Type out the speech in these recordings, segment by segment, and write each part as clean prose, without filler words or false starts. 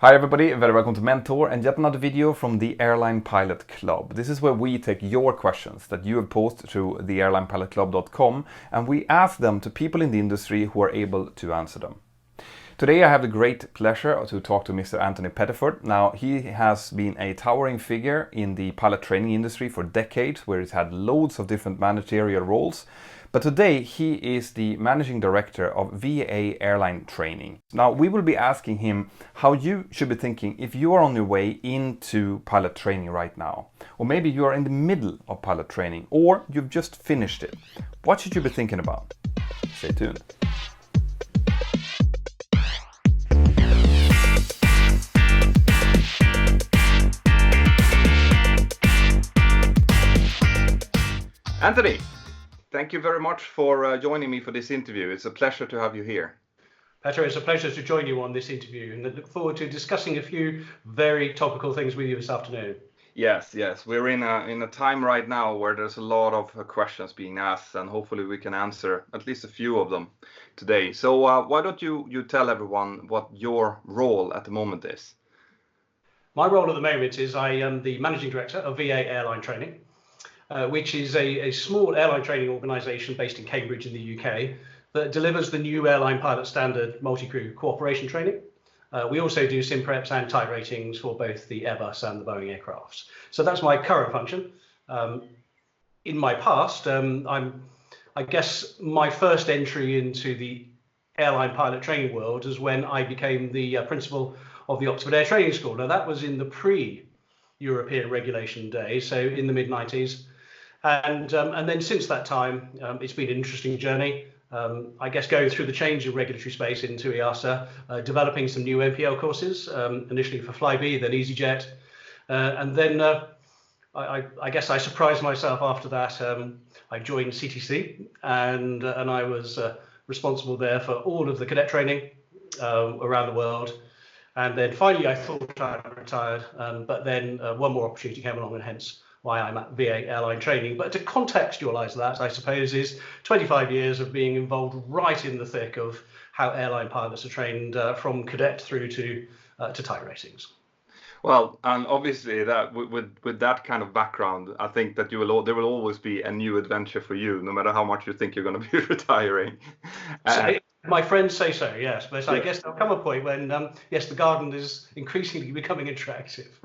Hi everybody, very welcome to Mentor and yet another video from the Airline Pilot Club. This is where we take your questions that you have posted to the airlinepilotclub.com and we ask them to people in the industry who are able to answer them. Today I have the great pleasure to talk to Mr. Anthony Petteford. Now he has been a towering figure in the pilot training industry for decades, where he's had loads of different managerial roles. But today he is the managing director of VA Airline Training. Now we will be asking him how you should be thinking if you are on your way into pilot training right now. Or maybe you are in the middle of pilot training or you've just finished it. What should you be thinking about? Stay tuned. Anthony, thank you very much for joining me for this interview. It's a pleasure to have you here. Petter, it's a pleasure to join you on this interview and I look forward to discussing a few very topical things with you this afternoon. Yes. We're in a time right now where there's a lot of questions being asked and hopefully we can answer at least a few of them today. So why don't you tell everyone what your role at the moment is? My role at the moment is I am the managing director of VA Airline Training. Which is a small airline training organisation based in Cambridge in the UK that delivers the new airline pilot standard multi-crew cooperation training. We also do sim preps and type ratings for both the Airbus and the Boeing aircrafts. So that's my current function. In my past, I guess my first entry into the airline pilot training world is when I became the principal of the Oxford Air Training School. Now that was in the pre-European regulation days, so in the mid-90s. And then since that time, it's been an interesting journey. I guess going through the change in regulatory space into EASA, developing some new NPL courses, initially for Flybe, then EasyJet. And then I guess I surprised myself after that. I joined CTC and I was responsible there for all of the cadet training around the world. And then finally, I thought I'd retired, but then one more opportunity came along and hence why I'm at VA Airline Training. But to contextualize that, I suppose, is 25 years of being involved right in the thick of how airline pilots are trained from cadet through to type ratings. Well, and obviously that with that kind of background, I think that there will always be a new adventure for you, no matter how much you think you're going to be retiring. My friends say so, yes, but I guess there'll come a point when, yes, the garden is increasingly becoming attractive.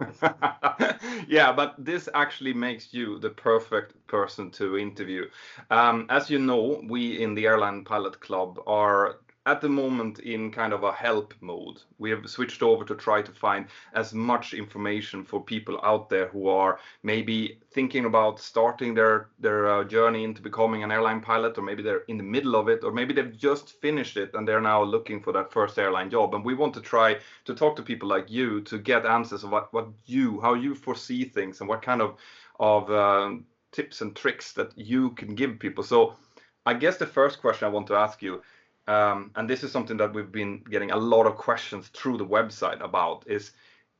Yeah, but this actually makes you the perfect person to interview. As you know, we in the Airline Pilot Club are at the moment in kind of a help mode. We have switched over to try to find as much information for people out there who are maybe thinking about starting their journey into becoming an airline pilot, or maybe they're in the middle of it, or maybe they've just finished it and they're now looking for that first airline job. And we want to try to talk to people like you to get answers of how you foresee things and what kind of tips and tricks that you can give people. So I guess the first question I want to ask you, and this is something that we've been getting a lot of questions through the website about, is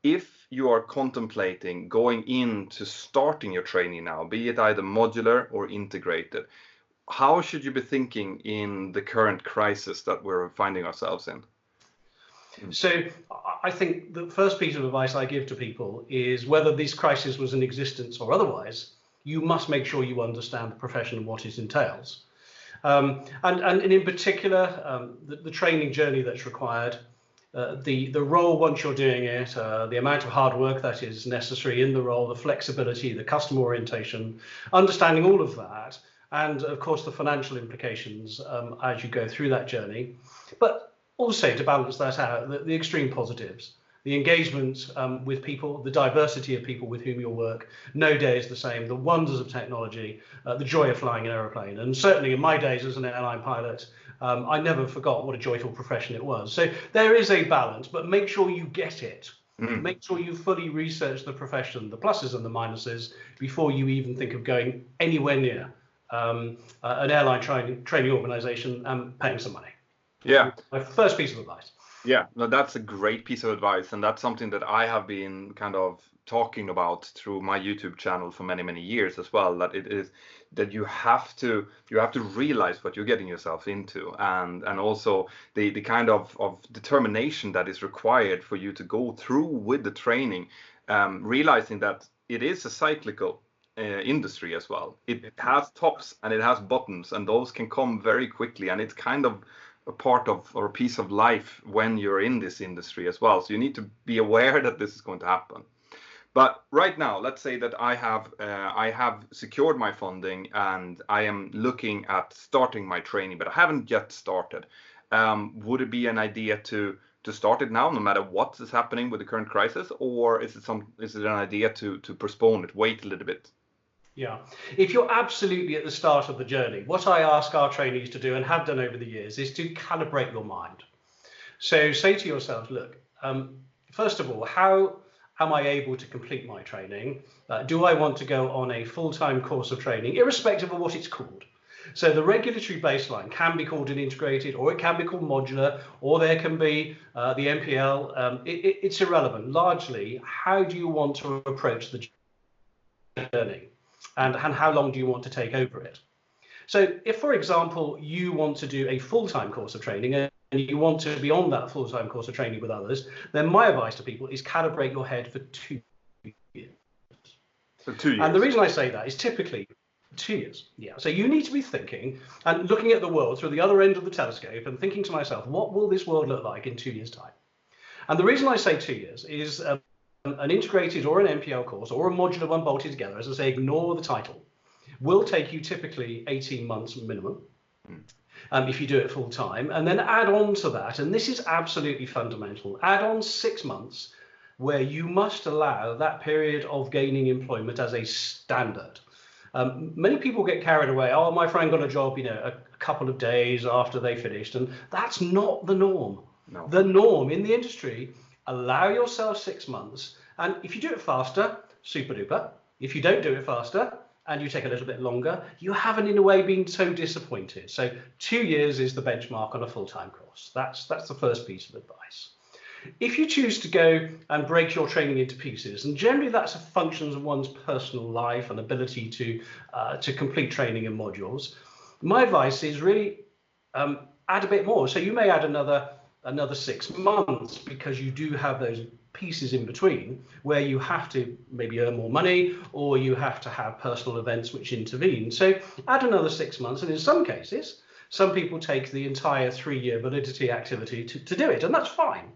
if you are contemplating going into starting your training now, be it either modular or integrated, how should you be thinking in the current crisis that we're finding ourselves in? So I think the first piece of advice I give to people is whether this crisis was in existence or otherwise, you must make sure you understand the profession and what it entails. And in particular, the training journey that's required, the role once you're doing it, the amount of hard work that is necessary in the role, the flexibility, the customer orientation, understanding all of that, and of course the financial implications as you go through that journey. But also to balance that out, the extreme positives. The engagement with people, the diversity of people with whom you'll work, no day is the same, the wonders of technology, the joy of flying an aeroplane. And certainly in my days as an airline pilot, I never forgot what a joyful profession it was. So there is a balance, but make sure you get it. Make sure you fully research the profession, the pluses and the minuses, before you even think of going anywhere near an airline training organisation and paying some money. Yeah. My first piece of advice. Yeah, no, that's a great piece of advice, and that's something that I have been kind of talking about through my YouTube channel for many, many years as well. That it is that you have to realize what you're getting yourself into, and also the kind of determination that is required for you to go through with the training, realizing that it is a cyclical industry as well. It has tops and it has bottoms, and those can come very quickly, and it's kind of a part of or a piece of life when you're in this industry as well. So you need to be aware that this is going to happen. But right now, let's say that I have secured my funding and I am looking at starting my training, but I haven't yet started. Would it be an idea to start it now, no matter what is happening with the current crisis, or is it an idea to postpone it, wait a little bit? Yeah. If you're absolutely at the start of the journey, what I ask our trainees to do and have done over the years is to calibrate your mind. So say to yourself, look, first of all, how am I able to complete my training? Do I want to go on a full-time course of training, irrespective of what it's called? So the regulatory baseline can be called an integrated, or it can be called modular, or there can be the MPL. It's irrelevant. Largely, how do you want to approach the journey? And how long do you want to take over it? So if, for example, you want to do a full-time course of training and you want to be on that full-time course of training with others, then my advice to people is calibrate your head for 2 years. For 2 years. And the reason I say that is typically 2 years. Yeah. So you need to be thinking and looking at the world through the other end of the telescope and thinking to myself, what will this world look like in 2 years' time? And the reason I say 2 years is an integrated or an MPL course or a modular one bolted together, as I say, ignore the title, will take you typically 18 months minimum if you do it full time. And then add on to that, and this is absolutely fundamental, add on 6 months where you must allow that period of gaining employment as a standard. Many people get carried away. Oh, my friend got a job, a couple of days after they finished, and that's not the norm. No. The norm in the industry, allow yourself 6 months, and if you do it faster, super duper. If you don't do it faster and you take a little bit longer, you haven't in a way been so disappointed. So 2 years is the benchmark on a full-time course. That's the first piece of advice. If you choose to go and break your training into pieces, and generally that's a function of one's personal life and ability to complete training in modules, my advice is really add a bit more. So you may add another 6 months because you do have those pieces in between where you have to maybe earn more money or you have to have personal events which intervene. So add another 6 months, and in some cases, some people take the entire 3-year validity activity to do it, and that's fine,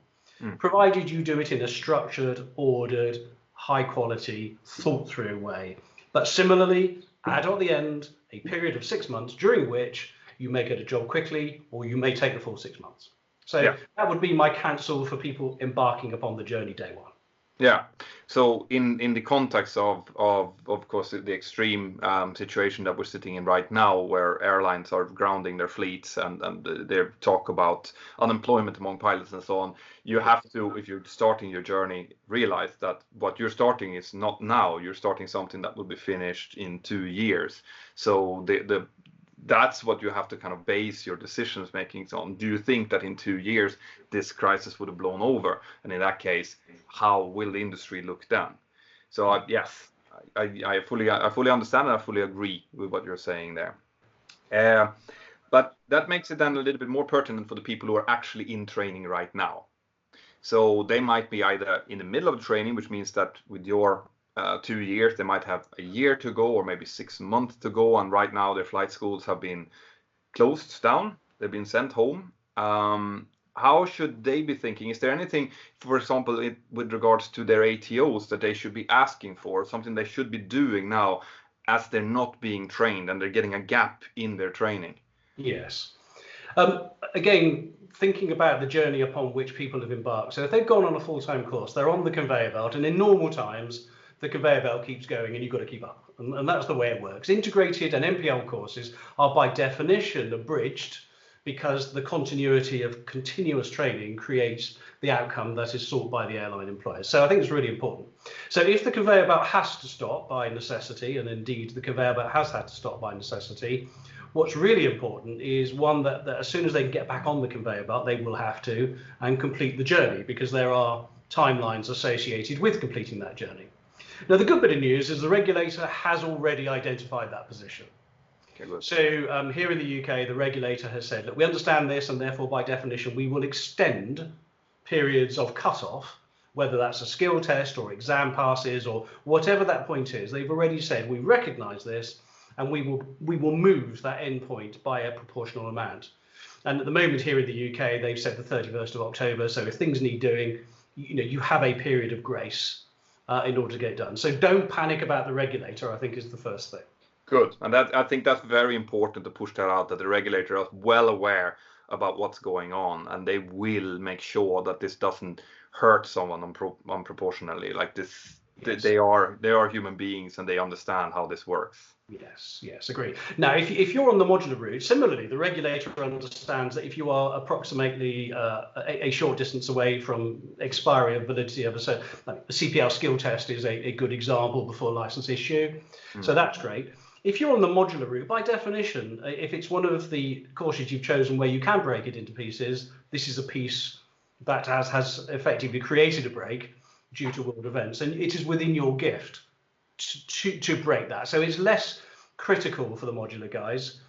provided you do it in a structured, ordered, high quality, thought through way. But similarly, add at the end a period of 6 months during which you may get a job quickly or you may take the full 6 months. So that would be my counsel for people embarking upon the journey day one. Yeah. So in the context of course the extreme situation that we're sitting in right now, where airlines are grounding their fleets and they talk about unemployment among pilots and so on, you have to, if you're starting your journey, realize that what you're starting is not now. You're starting something that will be finished in 2 years. So that's what you have to kind of base your decisions makings on. Do you think that in 2 years this crisis would have blown over? And in that case, how will the industry look then? So yes, I fully understand and I fully agree with what you're saying there. But that makes it then a little bit more pertinent for the people who are actually in training right now. So they might be either in the middle of the training, which means that with your 2 years, they might have a year to go or maybe 6 months to go. And right now their flight schools have been closed down. They've been sent home. How should they be thinking? Is there anything, for example, with regards to their ATOs that they should be asking for, something they should be doing now as they're not being trained and they're getting a gap in their training? Yes. Again, thinking about the journey upon which people have embarked. So if they've gone on a full-time course, they're on the conveyor belt, and in normal times, the conveyor belt keeps going and you've got to keep up. And that's the way it works. Integrated and MPL courses are by definition abridged because the continuity of continuous training creates the outcome that is sought by the airline employers. So I think it's really important. So if the conveyor belt has to stop by necessity, and indeed the conveyor belt has had to stop by necessity, What's really important is one that as soon as they get back on the conveyor belt, they will have to and complete the journey, because there are timelines associated with completing that journey. Now, the good bit of news is the regulator has already identified that position. Okay, good. So here in the UK, the regulator has said, look, we understand this, and therefore, by definition, we will extend periods of cut-off, whether that's a skill test or exam passes or whatever that point is. They've already said, we recognise this, and we will move that endpoint by a proportional amount. And at the moment here in the UK, they've said the 31st of October. So if things need doing, you have a period of grace in order to get it done. So don't panic about the regulator, I think, is the first thing. Good. And I think that's very important to push that out, that the regulator is well aware about what's going on, and they will make sure that this doesn't hurt someone unproportionately. Like this, yes. They are human beings, and they understand how this works. Yes, agreed. Now, if you're on the modular route, similarly, the regulator understands that if you are approximately a short distance away from expiry of validity of a CPL skill test is a good example before license issue. So that's great. If you're on the modular route, by definition, if it's one of the courses you've chosen where you can break it into pieces, this is a piece that has effectively created a break due to world events, and it is within your gift to break that. So it's less critical for the modular guys.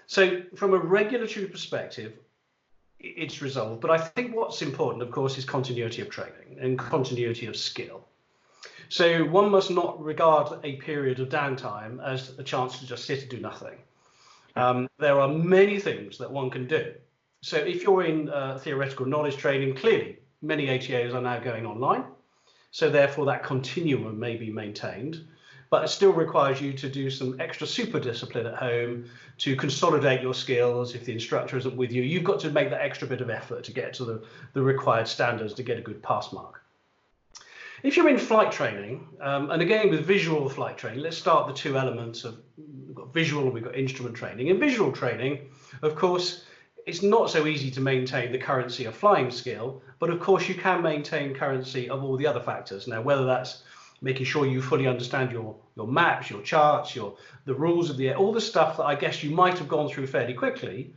So from a regulatory perspective, it's resolved. But I think what's important, of course, is continuity of training and continuity of skill. So one must not regard a period of downtime as a chance to just sit and do nothing. There are many things that one can do. So if you're in theoretical knowledge training, clearly many ATOs are now going online. So therefore that continuum may be maintained, but it still requires you to do some extra super discipline at home to consolidate your skills. If the instructor isn't with you, you've got to make that extra bit of effort to get to the required standards to get a good pass mark. If you're in flight training, and again with visual flight training, let's start the two elements of, we've got visual and we've got instrument training. In visual training, of course, it's not so easy to maintain the currency of flying skill, but of course you can maintain currency of all the other factors. Now, whether that's making sure you fully understand your maps, your charts, the rules of the air, all the stuff that I guess you might have gone through fairly quickly,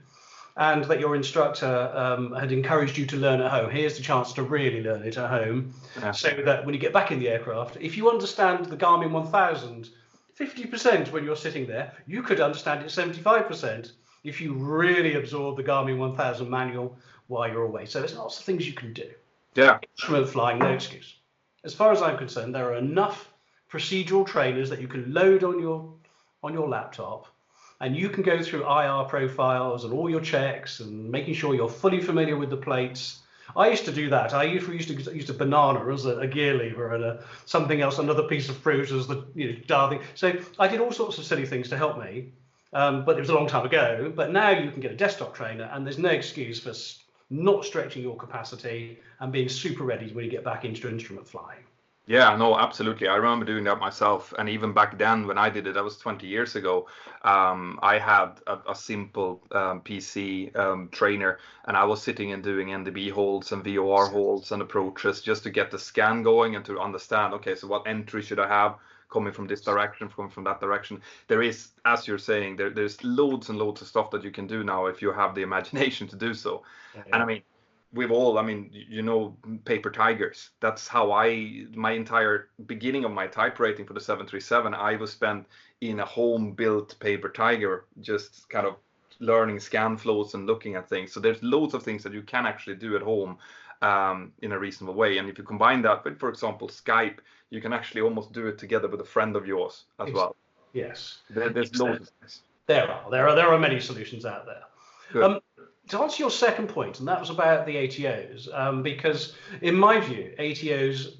and that your instructor had encouraged you to learn at home. Here's the chance to really learn it at home, so that when you get back in the aircraft, if you understand the Garmin 1000 50% when you're sitting there, you could understand it 75% if you really absorb the Garmin 1000 manual while you're away. So there's lots of things you can do. Yeah. Instrument flying, no excuse. As far as I'm concerned, there are enough procedural trainers that you can load on your laptop, and you can go through IR profiles and all your checks and making sure you're fully familiar with the plates. I used to do that. I used to use a banana as a gear lever and something else, another piece of fruit as the dial thing. So I did all sorts of silly things to help me, but it was a long time ago. But now you can get a desktop trainer, and there's no excuse for not stretching your capacity and being super ready when you get back into instrument flying. Yeah, no, absolutely. I remember doing that myself. And even back then when I did it, that was 20 years ago, I had a simple PC trainer, and I was sitting and doing NDB holds and VOR holds and approaches just to get the scan going and to understand, okay, so what entry should I have coming from this direction, coming from that direction. There is, as you're saying, there's loads and loads of stuff that you can do now if you have the imagination to do so. Yeah. And I mean, we've all, paper tigers. That's how my entire beginning of my type rating for the 737, I was spent in a home-built paper tiger, just kind of learning scan flows and looking at things. So there's loads of things that you can actually do at home in a reasonable way. And if you combine that with, for example, Skype, you can actually almost do it together with a friend of yours as well. Yes. There's loads of things. There are many solutions out there. Good. To answer your second point, and that was about the ATOs, because in my view, ATOs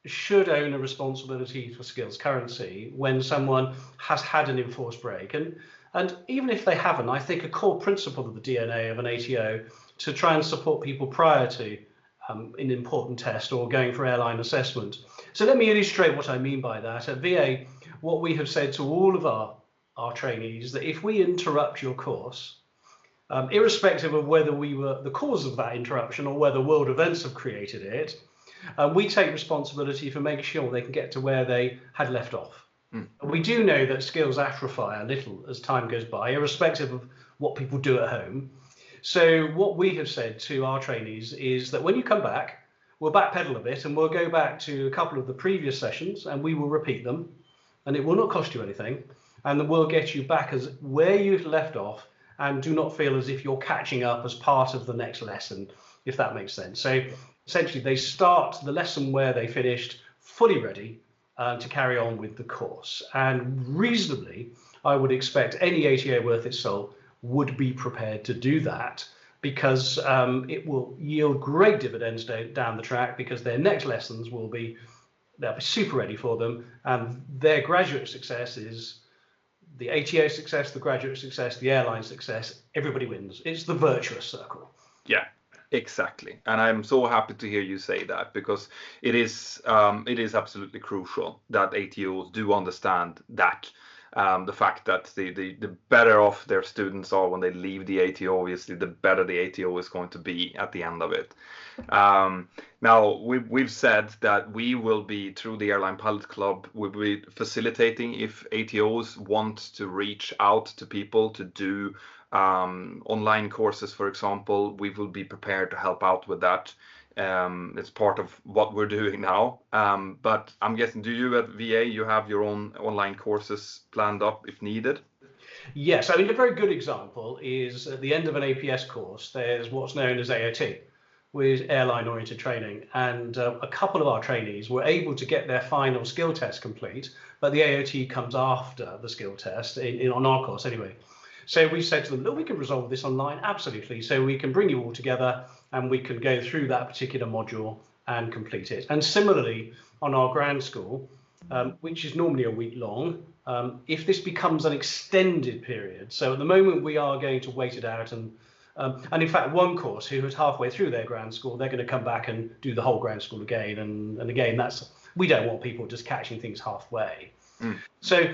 should own a responsibility for skills currency when someone has had an enforced break. And even if they haven't, I think a core principle of the DNA of an ATO to try and support people prior to an important test or going for airline assessment. So let me illustrate what I mean by that. At VA, what we have said to all of our trainees, that if we interrupt your course, irrespective of whether we were the cause of that interruption or whether world events have created it, we take responsibility for making sure they can get to where they had left off. We do know that skills atrophy a little as time goes by, irrespective of what people do at home. So what we have said to our trainees is that when you come back, we'll backpedal a bit and we'll go back to a couple of the previous sessions and we will repeat them, and it will not cost you anything, and then we'll get you back as where you've left off, and do not feel as if you're catching up as part of the next lesson, if that makes sense. So essentially they start the lesson where they finished, fully ready to carry on with the course. And reasonably, I would expect any ATO worth its salt would be prepared to do that, because it will yield great dividends down the track, because their next lessons they'll be super ready for them, and their graduate success is the ATO success, the graduate success, the airline success. Everybody wins. It's the virtuous circle. Yeah, exactly. And I'm so happy to hear you say that, because it is absolutely crucial that ATOs do understand that. The fact that the better off their students are when they leave the ATO, obviously, the better the ATO is going to be at the end of it. Now, we've said that we will be, through the Airline Pilot Club, we'll be facilitating if ATOs want to reach out to people to do online courses, for example. We will be prepared to help out with that. It's part of what we're doing now. But I'm guessing, do you at VA, you have your own online courses planned up if needed? Yes, I mean, a very good example is at the end of an APS course, there's what's known as AOT, with airline oriented training. And a couple of our trainees were able to get their final skill test complete, but the AOT comes after the skill test on our course anyway. So we said to them, look, we can resolve this online, absolutely. So we can bring you all together and we can go through that particular module and complete it. And similarly, on our grad school, which is normally a week long, if this becomes an extended period, so at the moment we are going to wait it out, and in fact, one course who was halfway through their grad school, they're going to come back and do the whole grad school again. And again, we don't want people just catching things halfway. So,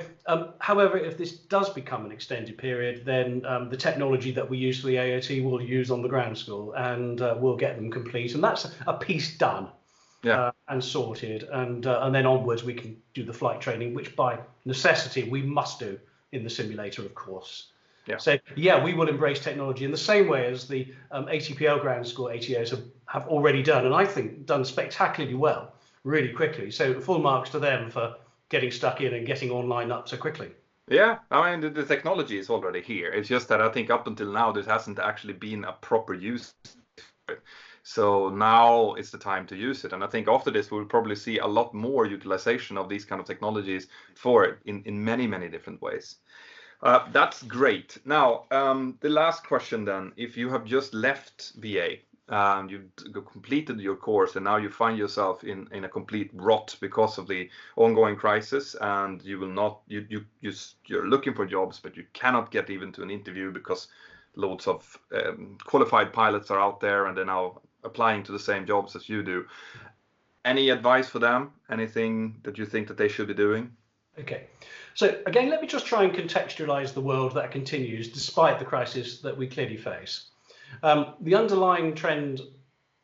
however, if this does become an extended period, then the technology that we use for the AOT will use on the ground school, and we'll get them complete. And that's a piece done and sorted. And then onwards, we can do the flight training, which by necessity we must do in the simulator, of course. Yeah. So, yeah, we will embrace technology in the same way as the ATPL ground school ATOs have already done, and I think done spectacularly well, really quickly. So full marks to them for getting stuck in and getting online up so quickly. Yeah, I mean, the technology is already here. It's just that I think up until now, there hasn't actually been a proper use of it. So now is the time to use it. And I think after this, we'll probably see a lot more utilization of these kind of technologies for it in many, many different ways. That's great. Now, the last question then, if you have just left VA, you've completed your course and now you find yourself in a complete rot because of the ongoing crisis, and you will not, you're looking for jobs, but you cannot get even to an interview because loads of qualified pilots are out there and they're now applying to the same jobs as you do. Any advice for them? Anything that you think that they should be doing? Okay. So again, let me just try and contextualize the world that continues despite the crisis that we clearly face. The underlying trend,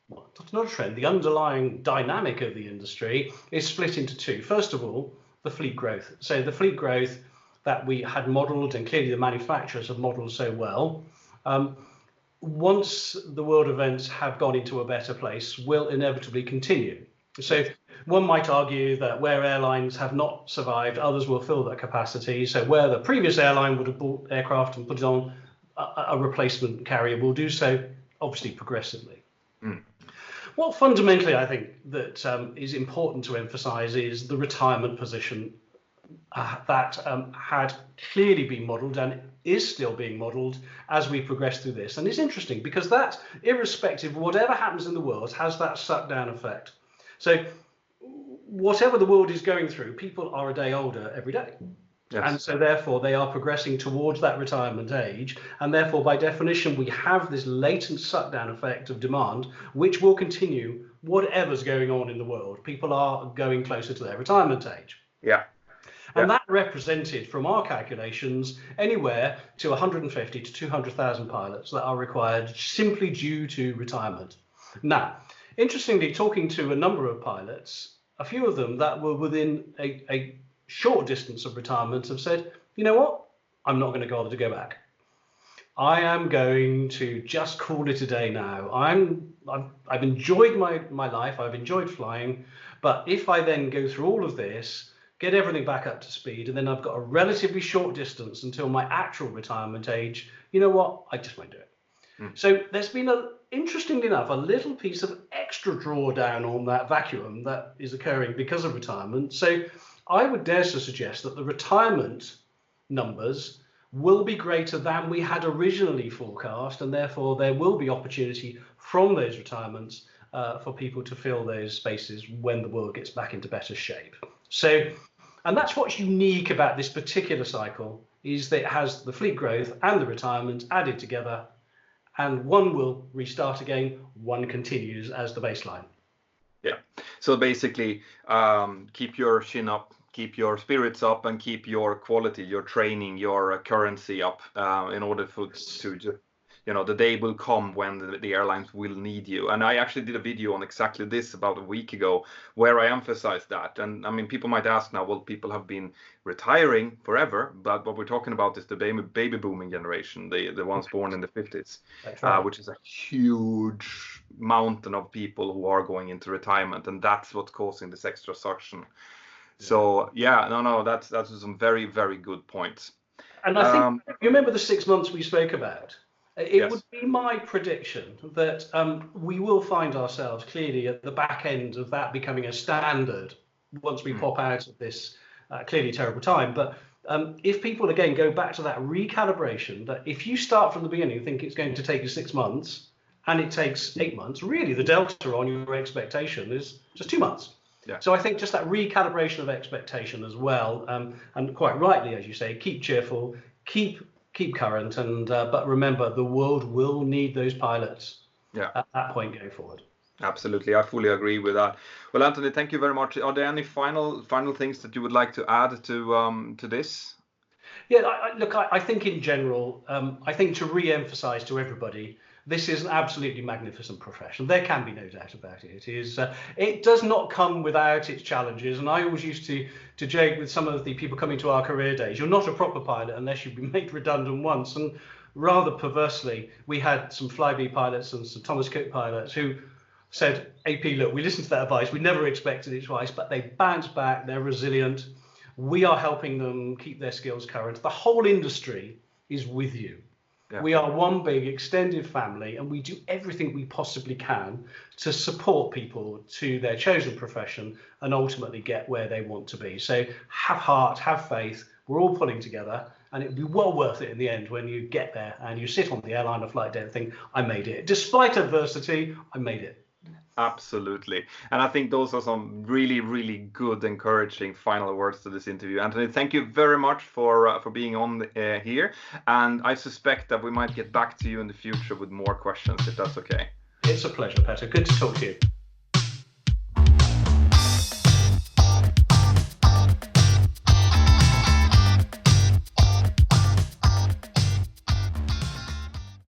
well, not a trend, the underlying dynamic of the industry is split into two. First of all, the fleet growth. So the fleet growth that we had modelled, and clearly the manufacturers have modelled so well, once the world events have gone into a better place, will inevitably continue. So one might argue that where airlines have not survived, others will fill that capacity. So where the previous airline would have bought aircraft and put it on, a replacement carrier will do so, obviously progressively. What fundamentally I think that is important to emphasize is the retirement position that had clearly been modelled and is still being modelled as we progress through this. And it's interesting because that, irrespective of whatever happens in the world, has that suck down effect. So whatever the world is going through, people are a day older every day. Yes. And so therefore they are progressing towards that retirement age, and therefore by definition we have this latent suck down effect of demand which will continue whatever's going on in the world. People are going closer to their retirement age. Yeah. And that represented, from our calculations, anywhere to 150 to 200,000 pilots that are required simply due to retirement. Now, interestingly, talking to a number of pilots, a few of them that were within a short distance of retirement have said, you know what, I'm not going to bother to go back. I am going to just call it a day now. I've enjoyed my life. I've enjoyed flying. But if I then go through all of this, get everything back up to speed, and then I've got a relatively short distance until my actual retirement age, you know what? I just won't do it. So there's been, interestingly enough, a little piece of extra drawdown on that vacuum that is occurring because of retirement. So I would dare to suggest that the retirement numbers will be greater than we had originally forecast, and therefore there will be opportunity from those retirements for people to fill those spaces when the world gets back into better shape. So, and that's what's unique about this particular cycle, is that it has the fleet growth and the retirement added together, and one will restart again, one continues as the baseline. Yeah, so basically keep your chin up, keep your spirits up, and keep your quality, your training, your currency up in order to the day will come when the airlines will need you. And I actually did a video on exactly this about a week ago, where I emphasized that. And I mean, people might ask now, well, people have been retiring forever, but what we're talking about is the baby booming generation, the ones born in the 50s, right. Which is a huge mountain of people who are going into retirement, and that's what's causing this extra suction. So that's some very, very good points. And I think you remember the 6 months we spoke about. It would be my prediction that we will find ourselves clearly at the back end of that becoming a standard once we pop out of this clearly terrible time. But if people again go back to that recalibration, that if you start from the beginning and think it's going to take you 6 months and it takes 8 months, really the delta on your expectation is just 2 months. Yeah. So I think just that recalibration of expectation as well, and quite rightly, as you say, keep cheerful, keep current, and but remember, the world will need those pilots at that point going forward. Absolutely, I fully agree with that. Well, Anthony, thank you very much. Are there any final things that you would like to add to this? Yeah, I think in general, I think to re-emphasize to everybody, this is an absolutely magnificent profession. There can be no doubt about it. It does not come without its challenges. And I always used to joke with some of the people coming to our career days, you're not a proper pilot unless you've been made redundant once. And rather perversely, we had some Flybe pilots and some Thomas Cook pilots who said, AP, look, we listened to that advice. We never expected it twice, but they bounced back. They're resilient. We are helping them keep their skills current. The whole industry is with you. Yeah. We are one big extended family, and we do everything we possibly can to support people to their chosen profession and ultimately get where they want to be. So have heart, have faith. We're all pulling together, and it'll be well worth it in the end when you get there and you sit on the airliner flight deck and think, I made it. Despite adversity, I made it. Absolutely. And I think those are some really, really good, encouraging final words to this interview. Anthony, thank you very much for being on here. And I suspect that we might get back to you in the future with more questions, if that's okay. It's a pleasure, Petter. Good to talk to you.